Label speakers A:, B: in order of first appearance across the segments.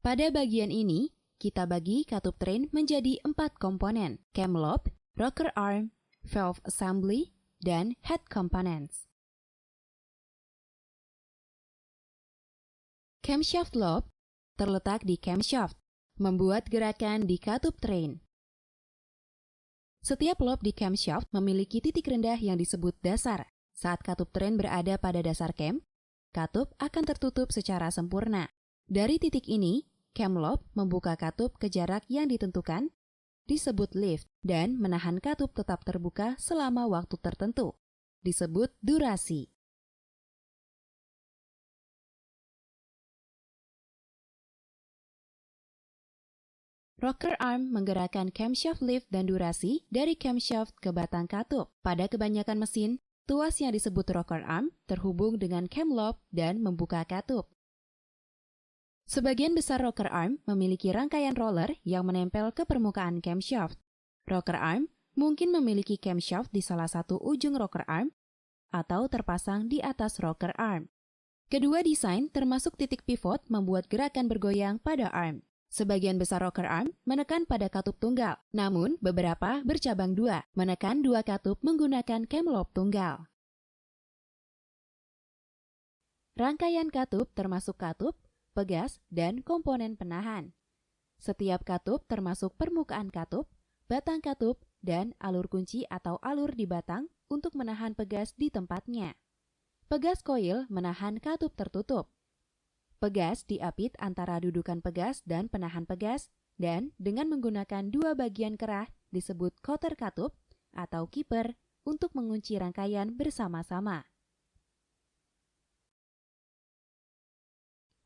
A: Pada bagian ini, kita bagi katup train menjadi 4 komponen: cam lobe, rocker arm, valve assembly, dan head components. Camshaft lobe terletak di camshaft, membuat gerakan di katup train. Setiap lobe di camshaft memiliki titik rendah yang disebut dasar. Saat katup train berada pada dasar cam, katup akan tertutup secara sempurna. Dari titik ini, cam lobe membuka katup ke jarak yang ditentukan, disebut lift, dan menahan katup tetap terbuka selama waktu tertentu, disebut durasi. Rocker arm menggerakkan camshaft lift dan durasi dari camshaft ke batang katup. Pada kebanyakan mesin, tuas yang disebut rocker arm terhubung dengan cam lobe dan membuka katup. Sebagian besar rocker arm memiliki rangkaian roller yang menempel ke permukaan camshaft. Rocker arm mungkin memiliki camshaft di salah satu ujung rocker arm atau terpasang di atas rocker arm. Kedua desain termasuk titik pivot membuat gerakan bergoyang pada arm. Sebagian besar rocker arm menekan pada katup tunggal, namun beberapa bercabang dua, menekan dua katup menggunakan cam lobe tunggal. Rangkaian katup termasuk katup, pegas, dan komponen penahan. Setiap katup termasuk permukaan katup, batang katup, dan alur kunci atau alur di batang untuk menahan pegas di tempatnya. Pegas koil menahan katup tertutup. Pegas diapit antara dudukan pegas dan penahan pegas, dan dengan menggunakan dua bagian kerah disebut cotter katup atau keeper untuk mengunci rangkaian bersama-sama.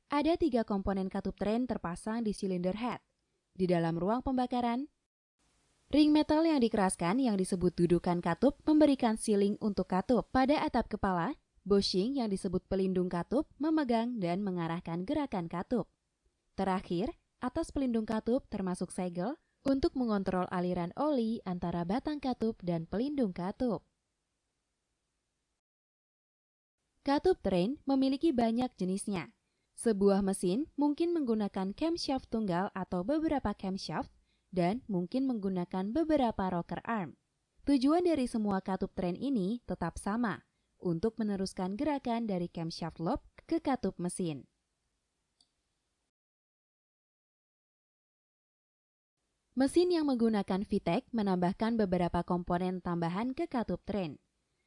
A: Ada 3 komponen katup train terpasang di cylinder head. Di dalam ruang pembakaran, ring metal yang dikeraskan yang disebut dudukan katup memberikan sealing untuk katup. Pada atap kepala, bushing yang disebut pelindung katup memegang dan mengarahkan gerakan katup. Terakhir, atas pelindung katup termasuk segel untuk mengontrol aliran oli antara batang katup dan pelindung katup. Katup train memiliki banyak jenisnya. Sebuah mesin mungkin menggunakan camshaft tunggal atau beberapa camshaft dan mungkin menggunakan beberapa rocker arm. Tujuan dari semua katup train ini tetap sama, untuk meneruskan gerakan dari camshaft lobe ke katup mesin. Mesin yang menggunakan VTEC menambahkan beberapa komponen tambahan ke katup train.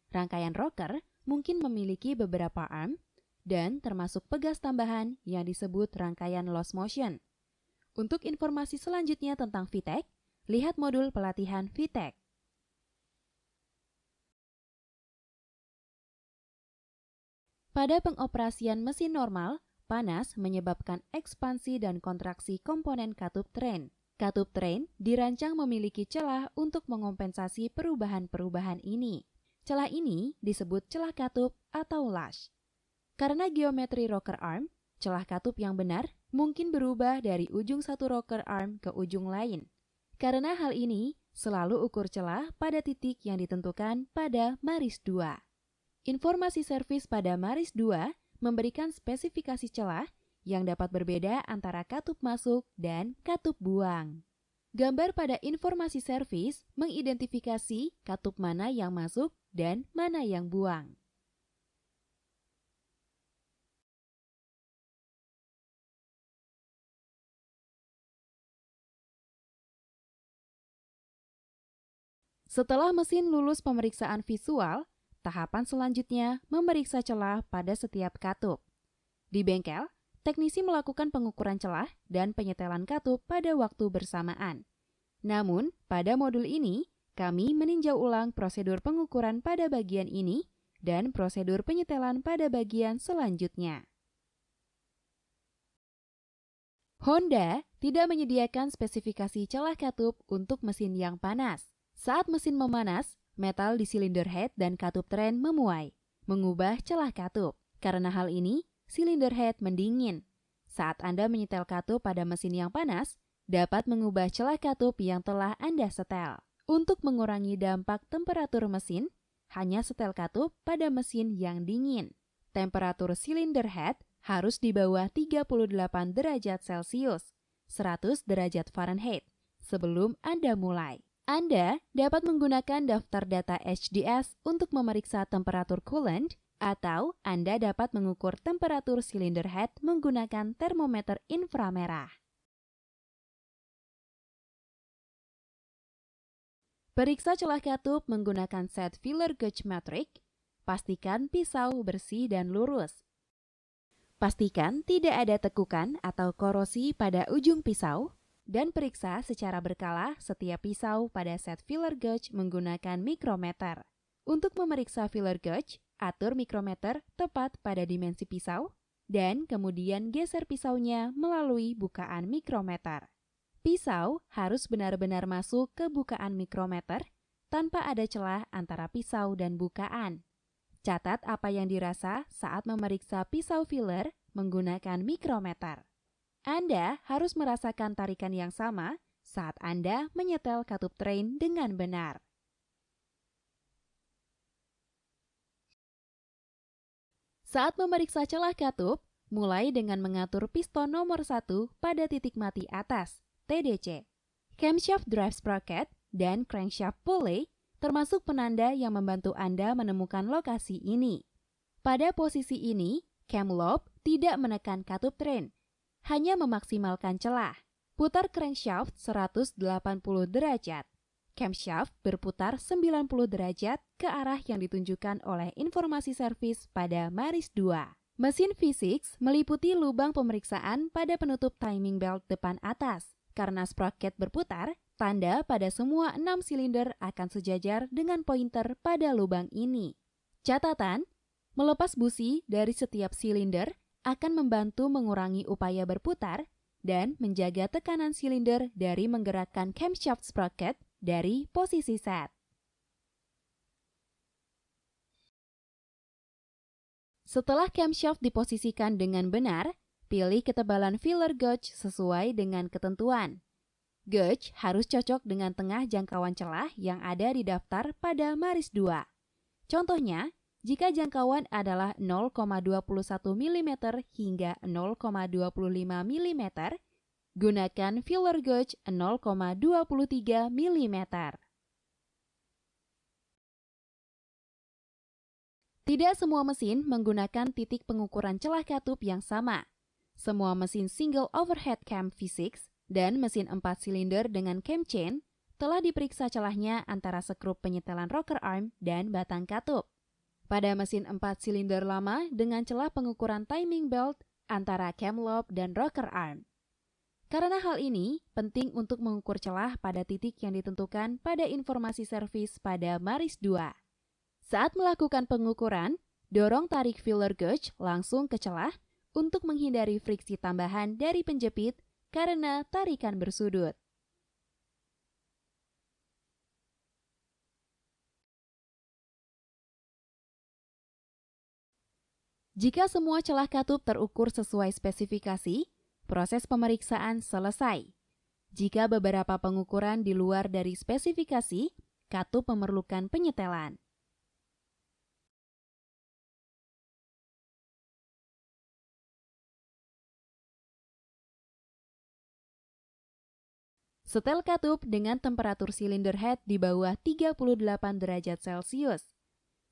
A: Rangkaian rocker mungkin memiliki beberapa arm, dan termasuk pegas tambahan yang disebut rangkaian lost motion. Untuk informasi selanjutnya tentang VTEC, lihat modul pelatihan VTEC. Pada pengoperasian mesin normal, panas menyebabkan ekspansi dan kontraksi komponen katup train. Katup train dirancang memiliki celah untuk mengompensasi perubahan-perubahan ini. Celah ini disebut celah katup atau lash. Karena geometri rocker arm, celah katup yang benar mungkin berubah dari ujung satu rocker arm ke ujung lain. Karena hal ini, selalu ukur celah pada titik yang ditentukan pada Maris 2. Informasi servis pada Maris 2 memberikan spesifikasi celah yang dapat berbeda antara katup masuk dan katup buang. Gambar pada informasi servis mengidentifikasi katup mana yang masuk dan mana yang buang. Setelah mesin lulus pemeriksaan visual, tahapan selanjutnya memeriksa celah pada setiap katup. Di bengkel, teknisi melakukan pengukuran celah dan penyetelan katup pada waktu bersamaan. Namun, pada modul ini, kami meninjau ulang prosedur pengukuran pada bagian ini dan prosedur penyetelan pada bagian selanjutnya. Honda tidak menyediakan spesifikasi celah katup untuk mesin yang panas. Saat mesin memanas, metal di silinder head dan katup train memuai, mengubah celah katup. Karena hal ini, silinder head mendingin. Saat Anda menyetel katup pada mesin yang panas, dapat mengubah celah katup yang telah Anda setel. Untuk mengurangi dampak temperatur mesin, hanya setel katup pada mesin yang dingin. Temperatur silinder head harus di bawah 38 derajat Celcius, 100 derajat Fahrenheit, sebelum Anda mulai. Anda dapat menggunakan daftar data HDS untuk memeriksa temperatur coolant, atau Anda dapat mengukur temperatur silinder head menggunakan termometer inframerah. Periksa celah katup menggunakan set filler gauge metrik. Pastikan pisau bersih dan lurus. Pastikan tidak ada tekukan atau korosi pada ujung pisau, dan periksa secara berkala setiap pisau pada set filler gauge menggunakan mikrometer. Untuk memeriksa filler gauge, atur mikrometer tepat pada dimensi pisau, dan kemudian geser pisaunya melalui bukaan mikrometer. Pisau harus benar-benar masuk ke bukaan mikrometer tanpa ada celah antara pisau dan bukaan. Catat apa yang dirasa saat memeriksa pisau filler menggunakan mikrometer. Anda harus merasakan tarikan yang sama saat Anda menyetel katup train dengan benar. Saat memeriksa celah katup, mulai dengan mengatur piston nomor 1 pada titik mati atas, TDC. Camshaft drive sprocket dan crankshaft pulley termasuk penanda yang membantu Anda menemukan lokasi ini. Pada posisi ini, cam lobe tidak menekan katup train, hanya memaksimalkan celah. Putar crankshaft 180 derajat. Camshaft berputar 90 derajat ke arah yang ditunjukkan oleh informasi servis pada Maris 2. Mesin V6 meliputi lubang pemeriksaan pada penutup timing belt depan atas. Karena sprocket berputar, tanda pada semua 6 silinder akan sejajar dengan pointer pada lubang ini. Catatan, melepas busi dari setiap silinder akan membantu mengurangi upaya berputar dan menjaga tekanan silinder dari menggerakkan camshaft sprocket dari posisi set. Setelah camshaft diposisikan dengan benar, pilih ketebalan filler gauge sesuai dengan ketentuan. Gauge harus cocok dengan tengah jangkauan celah yang ada di daftar pada Maris 2. Contohnya, jika jangkauan adalah 0,21 mm hingga 0,25 mm, gunakan filler gauge 0,23 mm. Tidak semua mesin menggunakan titik pengukuran celah katup yang sama. Semua mesin single overhead cam V6 dan mesin 4 silinder dengan cam chain telah diperiksa celahnya antara skrup penyetelan rocker arm dan batang katup. Pada mesin 4 silinder lama dengan celah pengukuran timing belt antara cam lobe dan rocker arm. Karena hal ini, penting untuk mengukur celah pada titik yang ditentukan pada informasi servis pada Maris 2. Saat melakukan pengukuran, dorong tarik filler gauge langsung ke celah untuk menghindari friksi tambahan dari penjepit karena tarikan bersudut. Jika semua celah katup terukur sesuai spesifikasi, proses pemeriksaan selesai. Jika beberapa pengukuran di luar dari spesifikasi, katup memerlukan penyetelan. Setel katup dengan temperatur silinder head di bawah 38 derajat Celcius,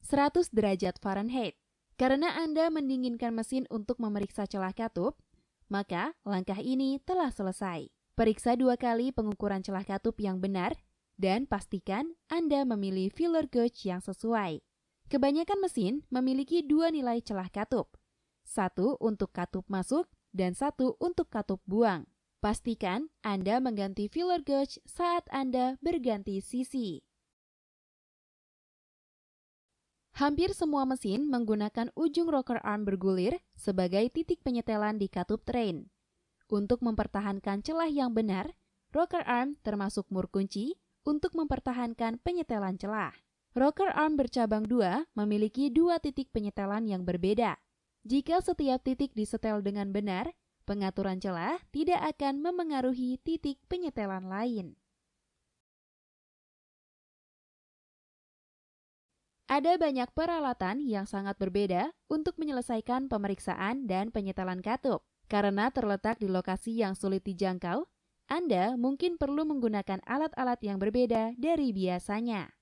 A: 100 derajat Fahrenheit. Karena Anda mendinginkan mesin untuk memeriksa celah katup, maka langkah ini telah selesai. Periksa 2 kali pengukuran celah katup yang benar dan pastikan Anda memilih filler gauge yang sesuai. Kebanyakan mesin memiliki 2 nilai celah katup, 1 untuk katup masuk dan 1 untuk katup buang. Pastikan Anda mengganti filler gauge saat Anda berganti sisi. Hampir semua mesin menggunakan ujung rocker arm bergulir sebagai titik penyetelan di katup train. Untuk mempertahankan celah yang benar, rocker arm termasuk mur kunci untuk mempertahankan penyetelan celah. Rocker arm bercabang 2 memiliki 2 titik penyetelan yang berbeda. Jika setiap titik disetel dengan benar, pengaturan celah tidak akan memengaruhi titik penyetelan lain. Ada banyak peralatan yang sangat berbeda untuk menyelesaikan pemeriksaan dan penyetelan katup. Karena terletak di lokasi yang sulit dijangkau, Anda mungkin perlu menggunakan alat-alat yang berbeda dari biasanya.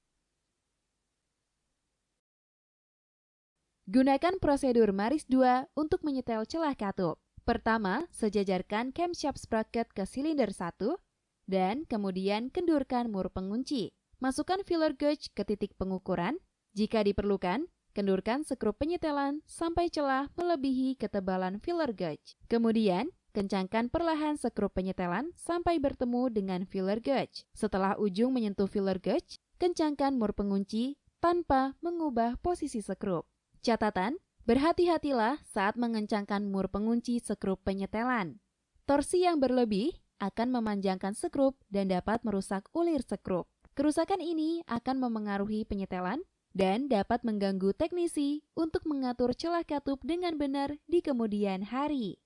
A: Gunakan prosedur Maris 2 untuk menyetel celah katup. Pertama, sejajarkan camshaft sprocket ke silinder 1 dan kemudian kendurkan mur pengunci. Masukkan filler gauge ke titik pengukuran. Jika diperlukan, kendurkan skrup penyetelan sampai celah melebihi ketebalan filler gauge. Kemudian, kencangkan perlahan skrup penyetelan sampai bertemu dengan filler gauge. Setelah ujung menyentuh filler gauge, kencangkan mur pengunci tanpa mengubah posisi skrup. Catatan, berhati-hatilah saat mengencangkan mur pengunci skrup penyetelan. Torsi yang berlebih akan memanjangkan skrup dan dapat merusak ulir skrup. Kerusakan ini akan memengaruhi penyetelan dan dapat mengganggu teknisi untuk mengatur celah katup dengan benar di kemudian hari.